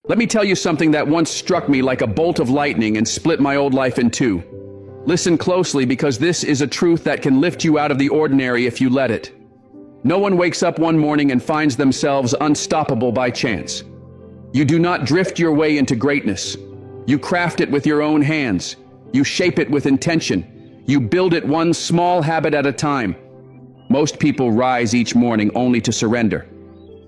Let me tell you something that once struck me like a bolt of lightning and split my old life in two. Listen closely, because this is a truth that can lift you out of the ordinary if you let it. No one wakes up one morning and finds themselves unstoppable by chance. You do not drift your way into greatness. You craft it with your own hands. You shape it with intention. You build it one small habit at a time. Most people rise each morning only to surrender.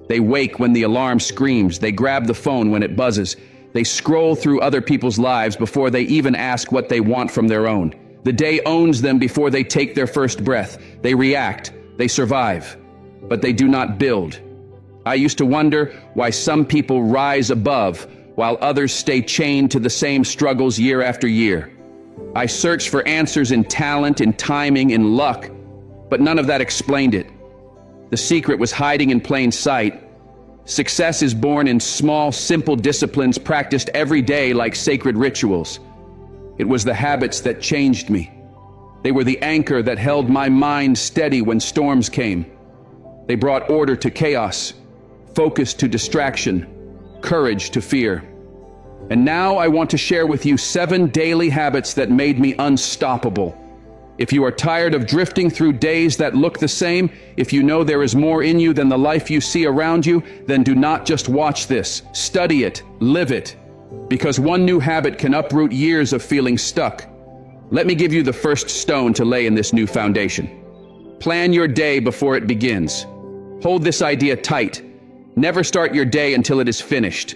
They wake when the alarm screams. They grab the phone when it buzzes. They scroll through other people's lives before they even ask what they want from their own. The day owns them before they take their first breath. They react. They survive. But they do not build. I used to wonder why some people rise above while others stay chained to the same struggles year after year. I searched for answers in talent, in timing, in luck, but none of that explained it. The secret was hiding in plain sight. Success is born in small, simple disciplines practiced every day like sacred rituals. It was the habits that changed me. They were the anchor that held my mind steady when storms came. They brought order to chaos, focus to distraction, courage to fear. And now I want to share with you 7 daily habits that made me unstoppable. If you are tired of drifting through days that look the same, if you know there is more in you than the life you see around you, then do not just watch this. Study it, live it. Because one new habit can uproot years of feeling stuck. Let me give you the first stone to lay in this new foundation. Plan your day before it begins. Hold this idea tight. Never start your day until it is finished.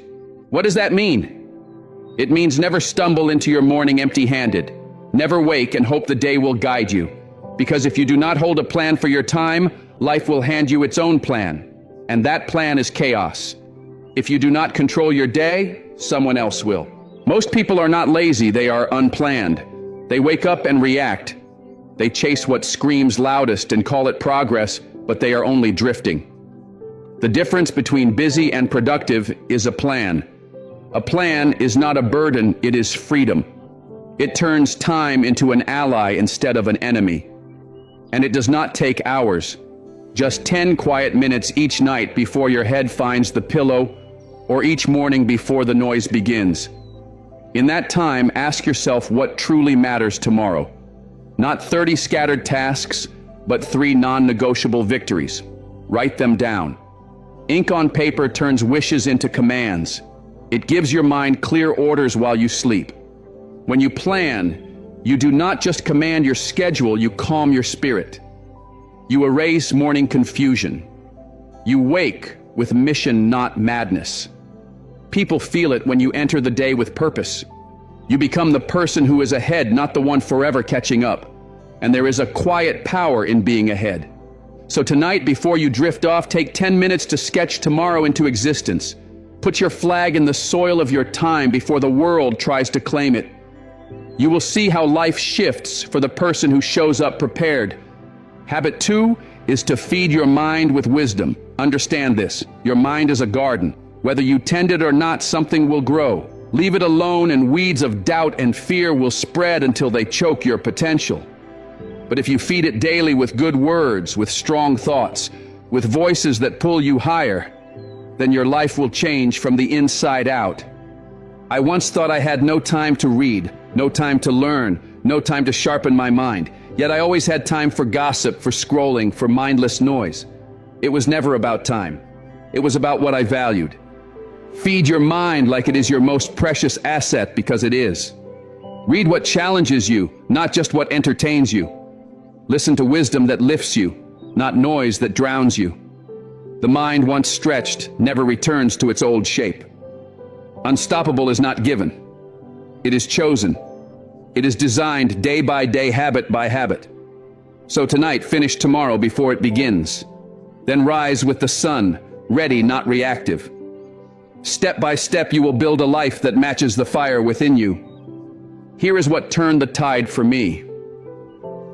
What does that mean? It means never stumble into your morning empty-handed. Never wake and hope the day will guide you. Because if you do not hold a plan for your time, life will hand you its own plan. And that plan is chaos. If you do not control your day, someone else will. Most people are not lazy, they are unplanned. They wake up and react. They chase what screams loudest and call it progress, but they are only drifting. The difference between busy and productive is a plan. A plan is not a burden, it is freedom. It turns time into an ally instead of an enemy. And it does not take hours. Just 10 quiet minutes each night before your head finds the pillow, or each morning before the noise begins. In that time, ask yourself what truly matters tomorrow. Not 30 scattered tasks, but 3 non-negotiable victories. Write them down. Ink on paper turns wishes into commands. It gives your mind clear orders while you sleep. When you plan, you do not just command your schedule, you calm your spirit. You erase morning confusion. You wake with mission, not madness. People feel it when you enter the day with purpose. You become the person who is ahead, not the one forever catching up. And there is a quiet power in being ahead. So tonight, before you drift off, take 10 minutes to sketch tomorrow into existence. Put your flag in the soil of your time before the world tries to claim it. You will see how life shifts for the person who shows up prepared. Habit 2 is to feed your mind with wisdom. Understand this. Your mind is a garden. Whether you tend it or not, something will grow. Leave it alone and weeds of doubt and fear will spread until they choke your potential. But if you feed it daily with good words, with strong thoughts, with voices that pull you higher, then your life will change from the inside out. I once thought I had no time to read, no time to learn, no time to sharpen my mind. Yet I always had time for gossip, for scrolling, for mindless noise. It was never about time. It was about what I valued. Feed your mind like it is your most precious asset, because it is. Read what challenges you, not just what entertains you. Listen to wisdom that lifts you, not noise that drowns you. The mind once stretched never returns to its old shape. Unstoppable is not given. It is chosen. It is designed day by day, habit by habit. So tonight, finish tomorrow before it begins. Then rise with the sun, ready, not reactive. Step by step, you will build a life that matches the fire within you. Here is what turned the tide for me.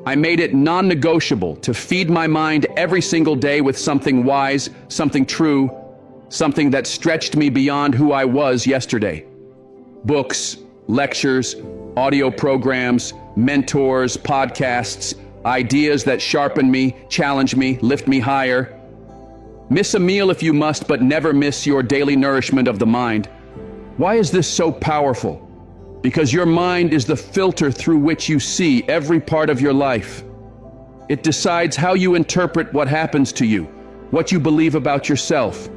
I made it non-negotiable to feed my mind every single day with something wise, something true, something that stretched me beyond who I was yesterday. Books, lectures, audio programs, mentors, podcasts, ideas that sharpen me, challenge me, lift me higher. Miss a meal if you must, but never miss your daily nourishment of the mind. Why is this so powerful? Because your mind is the filter through which you see every part of your life. It decides how you interpret what happens to you, what you believe about yourself,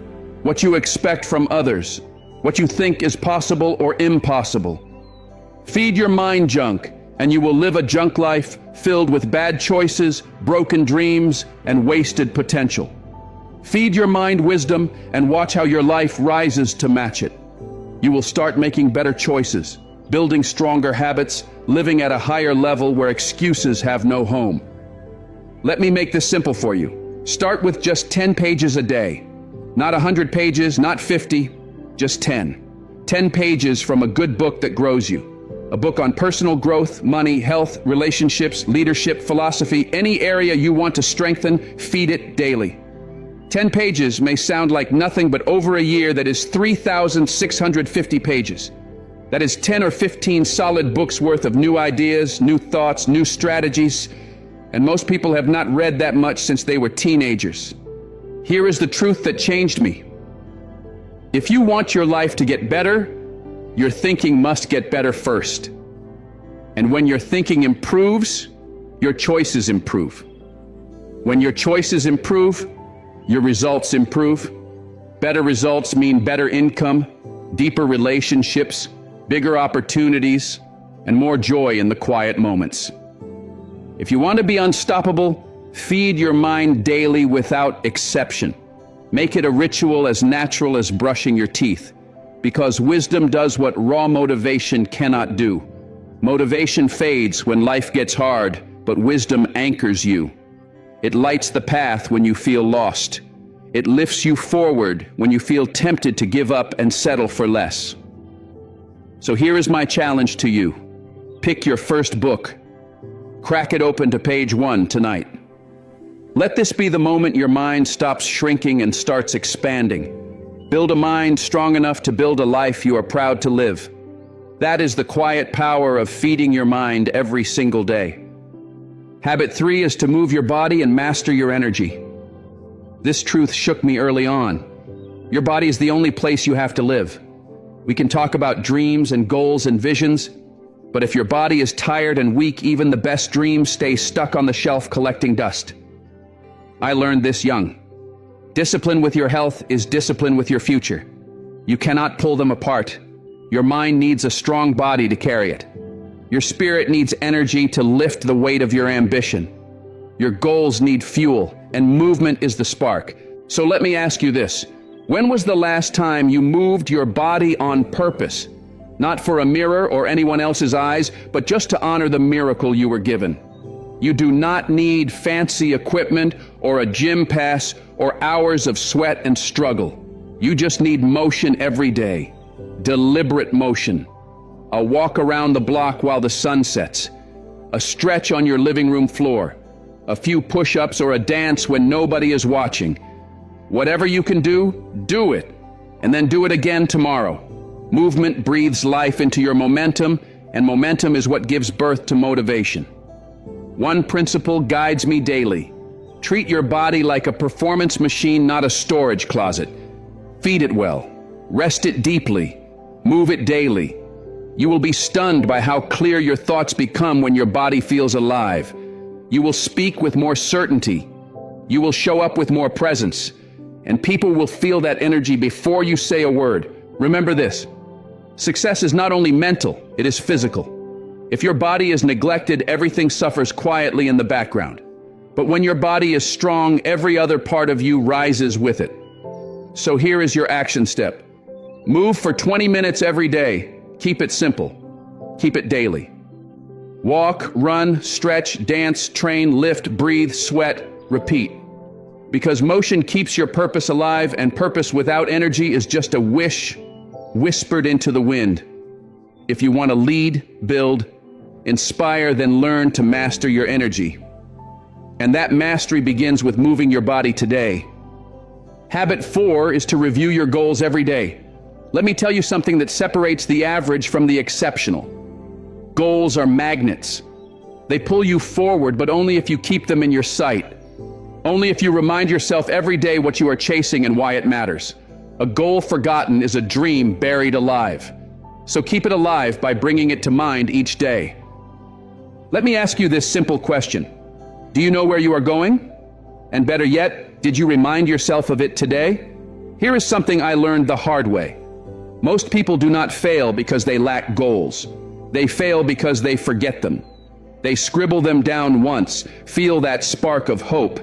what you expect from others, what you think is possible or impossible. Feed your mind junk, and you will live a junk life filled with bad choices, broken dreams, and wasted potential. Feed your mind wisdom and watch how your life rises to match it. You will start making better choices, building stronger habits, living at a higher level where excuses have no home. Let me make this simple for you. Start with just 10 pages a day. Not 100 pages, not 50, just 10. 10 pages from a good book that grows you. A book on personal growth, money, health, relationships, leadership, philosophy, any area you want to strengthen, feed it daily. 10 pages may sound like nothing, but over a year that is 3,650 pages. That is 10 or 15 solid books worth of new ideas, new thoughts, new strategies. And most people have not read that much since they were teenagers. Here is the truth that changed me. If you want your life to get better, your thinking must get better first. And when your thinking improves, your choices improve. When your choices improve, your results improve. Better results mean better income, deeper relationships, bigger opportunities, and more joy in the quiet moments. If you want to be unstoppable, feed your mind daily without exception. Make it a ritual as natural as brushing your teeth. Because wisdom does what raw motivation cannot do. Motivation fades when life gets hard, but wisdom anchors you. It lights the path when you feel lost. It lifts you forward when you feel tempted to give up and settle for less. So here is my challenge to you. Pick your first book. Crack it open to page 1 tonight. Let this be the moment your mind stops shrinking and starts expanding. Build a mind strong enough to build a life you are proud to live. That is the quiet power of feeding your mind every single day. Habit 3 is to move your body and master your energy. This truth shook me early on. Your body is the only place you have to live. We can talk about dreams and goals and visions, but if your body is tired and weak, even the best dreams stay stuck on the shelf collecting dust. I learned this young. Discipline with your health is discipline with your future. You cannot pull them apart. Your mind needs a strong body to carry it. Your spirit needs energy to lift the weight of your ambition. Your goals need fuel, and movement is the spark. So let me ask you this. When was the last time you moved your body on purpose? Not for a mirror or anyone else's eyes, but just to honor the miracle you were given. You do not need fancy equipment or a gym pass or hours of sweat and struggle. You just need motion every day. Deliberate motion. A walk around the block while the sun sets. A stretch on your living room floor. A few push-ups or a dance when nobody is watching. Whatever you can do, do it. And then do it again tomorrow. Movement breathes life into your momentum, and momentum is what gives birth to motivation. One principle guides me daily. Treat your body like a performance machine, not a storage closet. Feed it well. Rest it deeply. Move it daily. You will be stunned by how clear your thoughts become when your body feels alive. You will speak with more certainty. You will show up with more presence. And people will feel that energy before you say a word. Remember this. Success is not only mental, it is physical. If your body is neglected, everything suffers quietly in the background. But when your body is strong, every other part of you rises with it. So here is your action step. Move for 20 minutes every day. Keep it simple. Keep it daily. Walk, run, stretch, dance, train, lift, breathe, sweat, repeat. Because motion keeps your purpose alive, and purpose without energy is just a wish whispered into the wind. If you want to lead, build, inspire, then learn to master your energy. And that mastery begins with moving your body today. Habit 4 is to review your goals every day. Let me tell you something that separates the average from the exceptional. Goals are magnets. They pull you forward, but only if you keep them in your sight. Only if you remind yourself every day what you are chasing and why it matters. A goal forgotten is a dream buried alive. So keep it alive by bringing it to mind each day. Let me ask you this simple question. Do you know where you are going? And better yet, did you remind yourself of it today? Here is something I learned the hard way. Most people do not fail because they lack goals. They fail because they forget them. They scribble them down once, feel that spark of hope,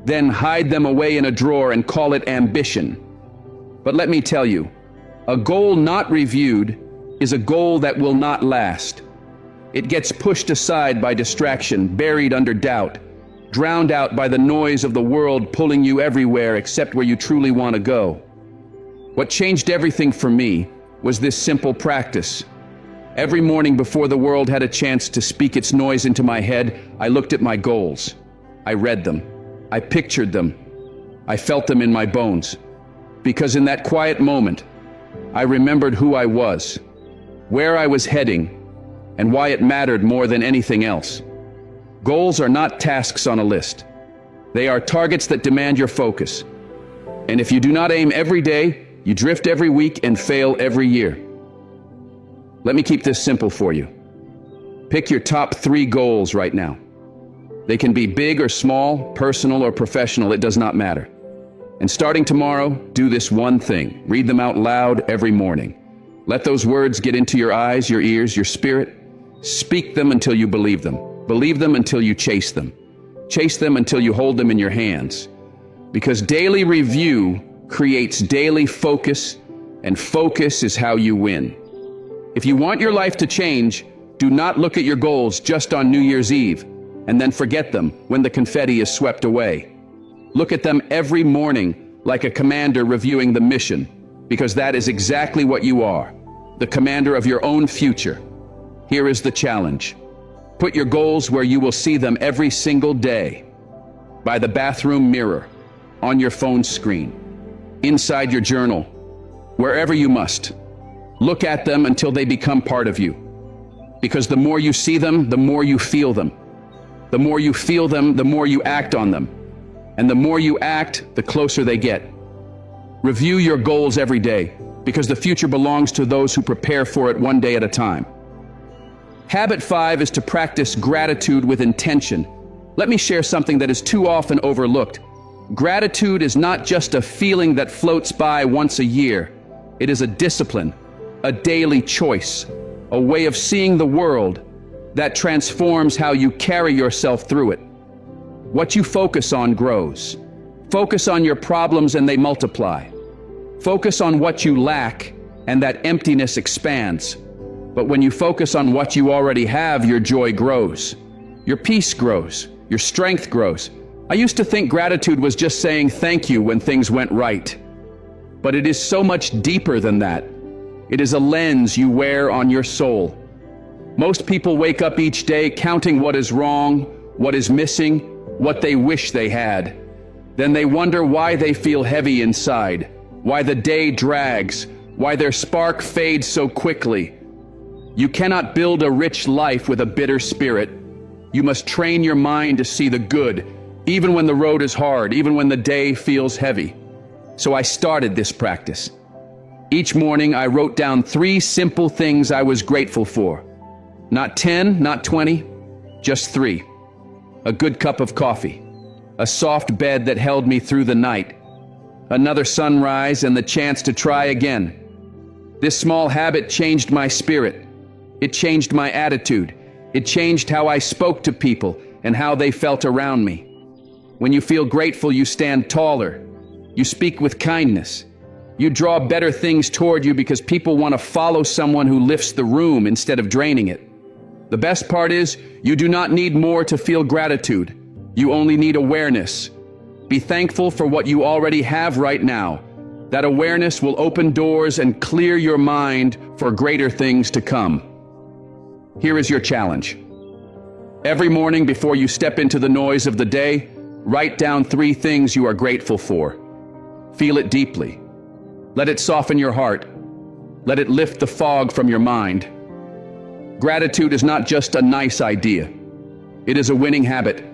then hide them away in a drawer and call it ambition. But let me tell you, a goal not reviewed is a goal that will not last. It gets pushed aside by distraction, buried under doubt, drowned out by the noise of the world pulling you everywhere except where you truly want to go. What changed everything for me was this simple practice. Every morning before the world had a chance to speak its noise into my head, I looked at my goals. I read them. I pictured them. I felt them in my bones. Because in that quiet moment, I remembered who I was, where I was heading, and why it mattered more than anything else. Goals are not tasks on a list. They are targets that demand your focus. And if you do not aim every day, you drift every week and fail every year. Let me keep this simple for you. Pick your top 3 goals right now. They can be big or small, personal or professional, it does not matter. And starting tomorrow, do this one thing. Read them out loud every morning. Let those words get into your eyes, your ears, your spirit. Speak them until you believe them. Believe them until you chase them. Chase them until you hold them in your hands. Because daily review creates daily focus, and focus is how you win. If you want your life to change, do not look at your goals just on New Year's Eve and then forget them when the confetti is swept away. Look at them every morning like a commander reviewing the mission, because that is exactly what you are, the commander of your own future. Here is the challenge. Put your goals where you will see them every single day. By the bathroom mirror, on your phone screen, inside your journal, wherever you must. Look at them until they become part of you. Because the more you see them, the more you feel them. The more you feel them, the more you act on them. And the more you act, the closer they get. Review your goals every day, because the future belongs to those who prepare for it one day at a time. Habit 5 is to practice gratitude with intention. Let me share something that is too often overlooked. Gratitude is not just a feeling that floats by once a year. It is a discipline, a daily choice, a way of seeing the world that transforms how you carry yourself through it. What you focus on grows. Focus on your problems and they multiply. Focus on what you lack and that emptiness expands. But when you focus on what you already have, your joy grows. Your peace grows. Your strength grows. I used to think gratitude was just saying thank you when things went right. But it is so much deeper than that. It is a lens you wear on your soul. Most people wake up each day counting what is wrong, what is missing, what they wish they had. Then they wonder why they feel heavy inside, why the day drags, why their spark fades so quickly. You cannot build a rich life with a bitter spirit. You must train your mind to see the good, even when the road is hard, even when the day feels heavy. So I started this practice. Each morning I wrote down 3 simple things I was grateful for. Not 10, not 20, just 3. A good cup of coffee, a soft bed that held me through the night, another sunrise and the chance to try again. This small habit changed my spirit. It changed my attitude. It changed how I spoke to people and how they felt around me. When you feel grateful, you stand taller. You speak with kindness. You draw better things toward you because people want to follow someone who lifts the room instead of draining it. The best part is, you do not need more to feel gratitude. You only need awareness. Be thankful for what you already have right now. That awareness will open doors and clear your mind for greater things to come. Here is your challenge. Every morning before you step into the noise of the day, write down 3 things you are grateful for. Feel it deeply. Let it soften your heart. Let it lift the fog from your mind. Gratitude is not just a nice idea. It is a winning habit.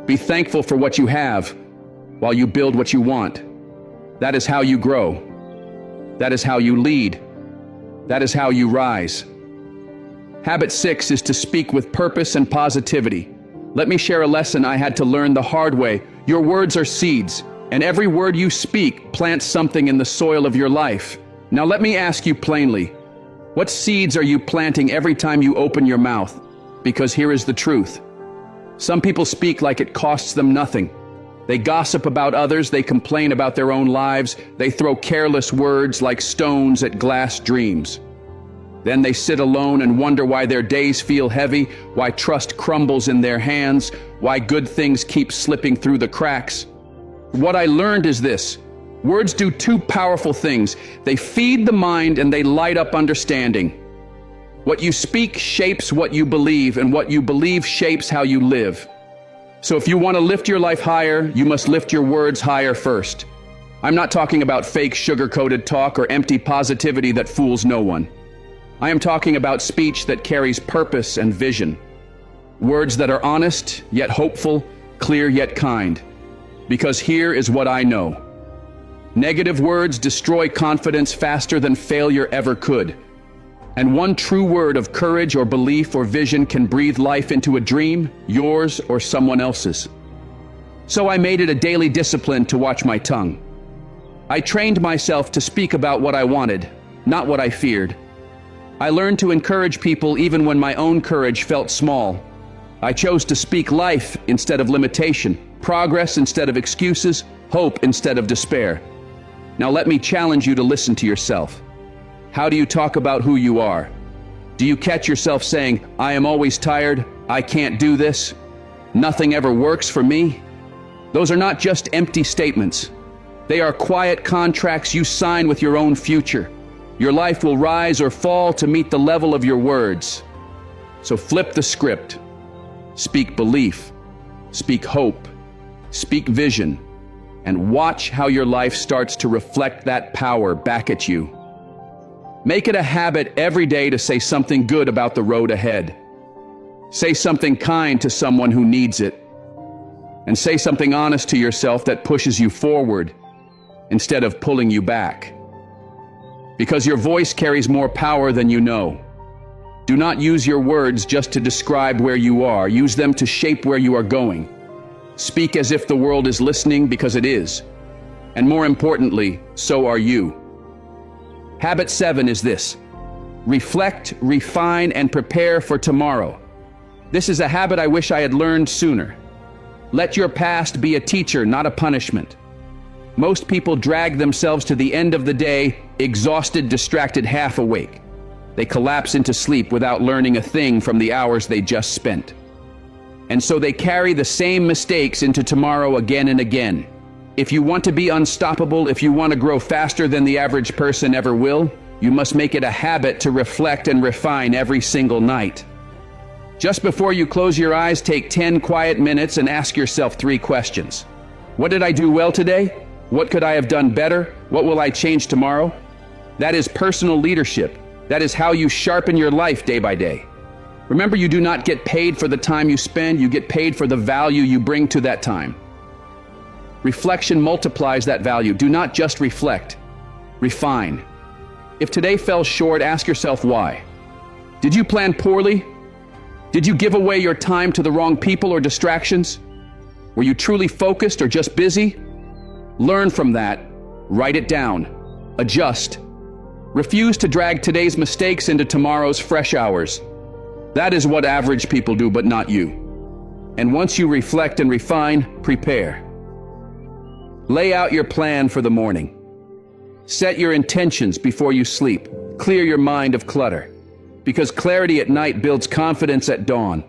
Be thankful for what you have while you build what you want. That is how you grow. That is how you lead. That is how you rise. Habit 6 is to speak with purpose and positivity. Let me share a lesson I had to learn the hard way. Your words are seeds, and every word you speak plants something in the soil of your life. Now let me ask you plainly, what seeds are you planting every time you open your mouth? Because here is the truth. Some people speak like it costs them nothing. They gossip about others, they complain about their own lives, they throw careless words like stones at glass dreams. Then they sit alone and wonder why their days feel heavy, why trust crumbles in their hands, why good things keep slipping through the cracks. What I learned is this: words do two powerful things. They feed the mind and they light up understanding. What you speak shapes what you believe, and what you believe shapes how you live. So if you want to lift your life higher, you must lift your words higher first. I'm not talking about fake sugar-coated talk or empty positivity that fools no one. I am talking about speech that carries purpose and vision. Words that are honest, yet hopeful, clear yet kind. Because here is what I know. Negative words destroy confidence faster than failure ever could. And one true word of courage or belief or vision can breathe life into a dream, yours or someone else's. So I made it a daily discipline to watch my tongue. I trained myself to speak about what I wanted, not what I feared. I learned to encourage people even when my own courage felt small. I chose to speak life instead of limitation, progress instead of excuses, hope instead of despair. Now let me challenge you to listen to yourself. How do you talk about who you are? Do you catch yourself saying, "I am always tired, I can't do this, nothing ever works for me"? Those are not just empty statements. They are quiet contracts you sign with your own future. Your life will rise or fall to meet the level of your words. So flip the script. Speak belief, speak hope, speak vision, and watch how your life starts to reflect that power back at you. Make it a habit every day to say something good about the road ahead. Say something kind to someone who needs it. And say something honest to yourself that pushes you forward instead of pulling you back. Because your voice carries more power than you know. Do not use your words just to describe where you are. Use them to shape where you are going. Speak as if the world is listening, because it is. And more importantly, so are you. Habit 7 is this: reflect, refine, and prepare for tomorrow. This is a habit I wish I had learned sooner. Let your past be a teacher, not a punishment. Most people drag themselves to the end of the day, exhausted, distracted, half awake. They collapse into sleep without learning a thing from the hours they just spent. And so they carry the same mistakes into tomorrow again and again. If you want to be unstoppable, if you want to grow faster than the average person ever will, you must make it a habit to reflect and refine every single night. Just before you close your eyes, take 10 quiet minutes and ask yourself 3 questions. What did I do well today? What could I have done better? What will I change tomorrow? That is personal leadership. That is how you sharpen your life day by day. Remember, you do not get paid for the time you spend, you get paid for the value you bring to that time. Reflection multiplies that value. Do not just reflect, refine. If today fell short, ask yourself why. Did you plan poorly? Did you give away your time to the wrong people or distractions? Were you truly focused or just busy? Learn from that, write it down, adjust. Refuse to drag today's mistakes into tomorrow's fresh hours. That is what average people do, but not you. And once you reflect and refine, prepare. Lay out your plan for the morning. Set your intentions before you sleep. Clear your mind of clutter, because clarity at night builds confidence at dawn.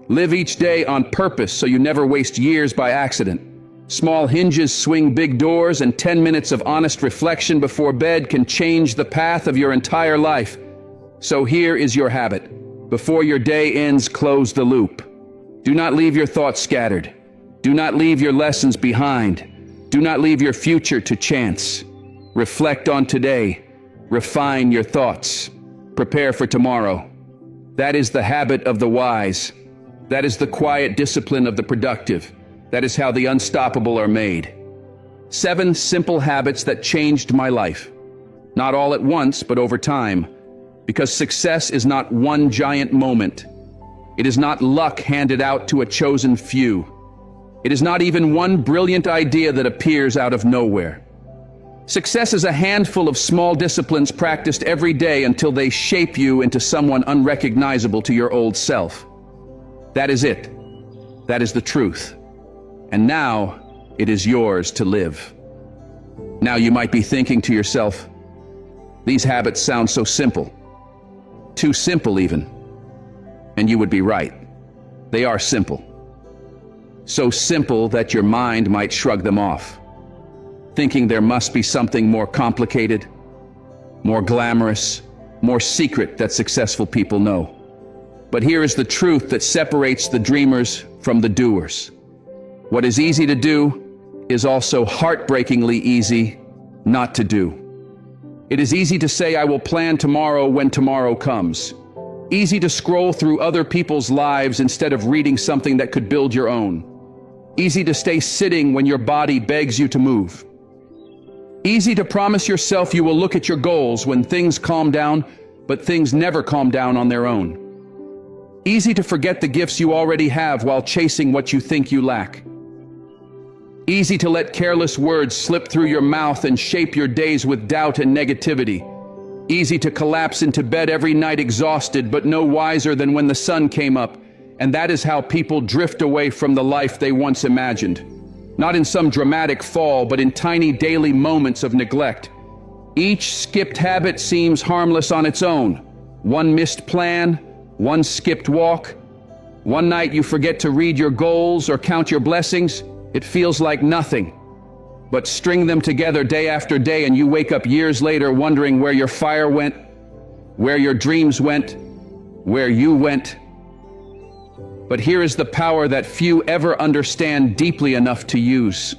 Live each day on purpose so you never waste years by accident. Small hinges swing big doors, and 10 minutes of honest reflection before bed can change the path of your entire life. So here is your habit. Before your day ends, close the loop. Do not leave your thoughts scattered. Do not leave your lessons behind. Do not leave your future to chance. Reflect on today. Refine your thoughts. Prepare for tomorrow. That is the habit of the wise. That is the quiet discipline of the productive. That is how the unstoppable are made. 7 simple habits that changed my life. Not all at once, but over time. Because success is not one giant moment. It is not luck handed out to a chosen few. It is not even one brilliant idea that appears out of nowhere. Success is a handful of small disciplines practiced every day until they shape you into someone unrecognizable to your old self. That is it. That is the truth. And now, it is yours to live. Now you might be thinking to yourself, these habits sound so simple. Too simple even. And you would be right. They are simple. So simple that your mind might shrug them off, thinking there must be something more complicated, more glamorous, more secret that successful people know. But here is the truth that separates the dreamers from the doers. What is easy to do is also heartbreakingly easy not to do. It is easy to say, I will plan tomorrow when tomorrow comes. Easy to scroll through other people's lives instead of reading something that could build your own. Easy to stay sitting when your body begs you to move. Easy to promise yourself you will look at your goals when things calm down, but things never calm down on their own. Easy to forget the gifts you already have while chasing what you think you lack. Easy to let careless words slip through your mouth and shape your days with doubt and negativity. Easy to collapse into bed every night exhausted but no wiser than when the sun came up. And that is how people drift away from the life they once imagined. Not in some dramatic fall, but in tiny daily moments of neglect. Each skipped habit seems harmless on its own. One missed plan, one skipped walk. One night you forget to read your goals or count your blessings. It feels like nothing. But string them together day after day and you wake up years later wondering where your fire went, where your dreams went, where you went. But here is the power that few ever understand deeply enough to use.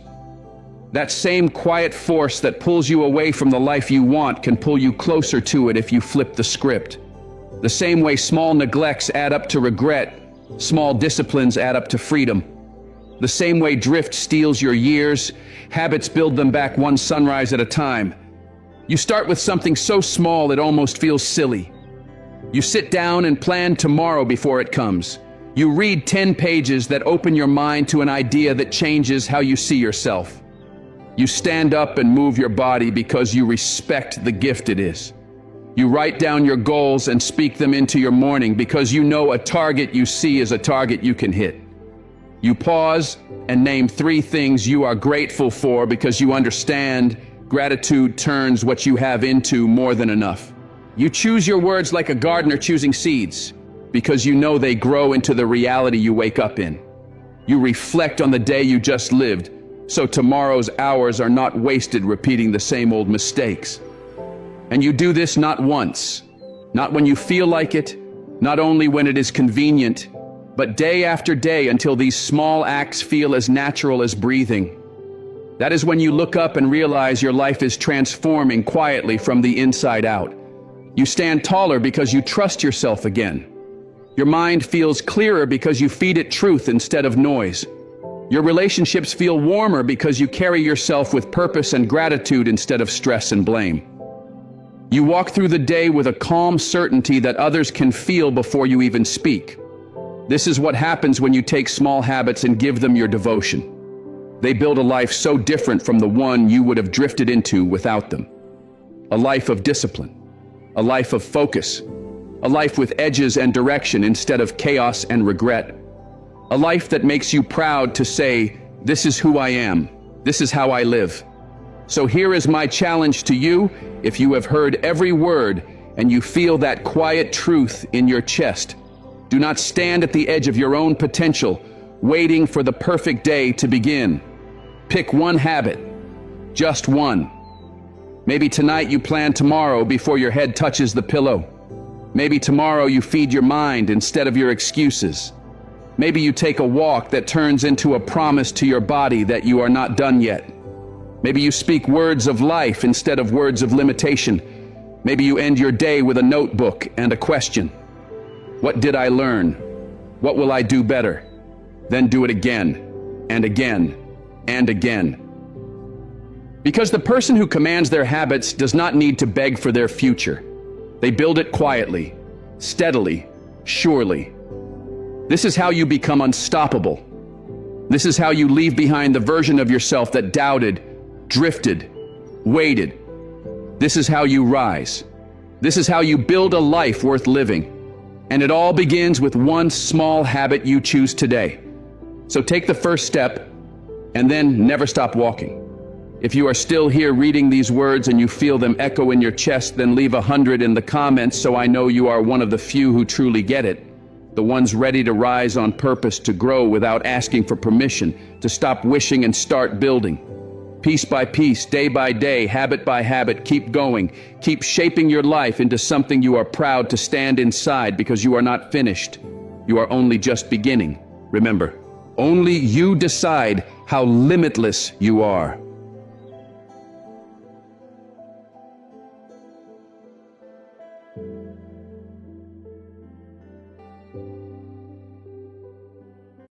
That same quiet force that pulls you away from the life you want can pull you closer to it if you flip the script. The same way small neglects add up to regret, small disciplines add up to freedom. The same way drift steals your years, habits build them back one sunrise at a time. You start with something so small it almost feels silly. You sit down and plan tomorrow before it comes. You read 10 pages that open your mind to an idea that changes how you see yourself. You stand up and move your body because you respect the gift it is. You write down your goals and speak them into your morning because you know a target you see is a target you can hit. You pause and name 3 things you are grateful for because you understand gratitude turns what you have into more than enough. You choose your words like a gardener choosing seeds because you know they grow into the reality you wake up in. You reflect on the day you just lived, so tomorrow's hours are not wasted repeating the same old mistakes. And you do this not once, not when you feel like it, not only when it is convenient, but day after day until these small acts feel as natural as breathing. That is when you look up and realize your life is transforming quietly from the inside out. You stand taller because you trust yourself again. Your mind feels clearer because you feed it truth instead of noise. Your relationships feel warmer because you carry yourself with purpose and gratitude instead of stress and blame. You walk through the day with a calm certainty that others can feel before you even speak. This is what happens when you take small habits and give them your devotion. They build a life so different from the one you would have drifted into without them. A life of discipline, a life of focus, a life with edges and direction instead of chaos and regret. A life that makes you proud to say, this is who I am, this is how I live. So here is my challenge to you. If you have heard every word and you feel that quiet truth in your chest, do not stand at the edge of your own potential, waiting for the perfect day to begin. Pick one habit, just one. Maybe tonight you plan tomorrow before your head touches the pillow. Maybe tomorrow you feed your mind instead of your excuses. Maybe you take a walk that turns into a promise to your body that you are not done yet. Maybe you speak words of life instead of words of limitation. Maybe you end your day with a notebook and a question. What did I learn? What will I do better? Then do it again, and again, and again. Because the person who commands their habits does not need to beg for their future. They build it quietly, steadily, surely. This is how you become unstoppable. This is how you leave behind the version of yourself that doubted, drifted, waited. This is how you rise. This is how you build a life worth living. And it all begins with one small habit you choose today. So take the first step and then never stop walking. If you are still here reading these words and you feel them echo in your chest, then leave 100 in the comments so I know you are one of the few who truly get it. The ones ready to rise on purpose, to grow without asking for permission, to stop wishing and start building. Piece by piece, day by day, habit by habit, keep going. Keep shaping your life into something you are proud to stand inside, because you are not finished. You are only just beginning. Remember, only you decide how limitless you are.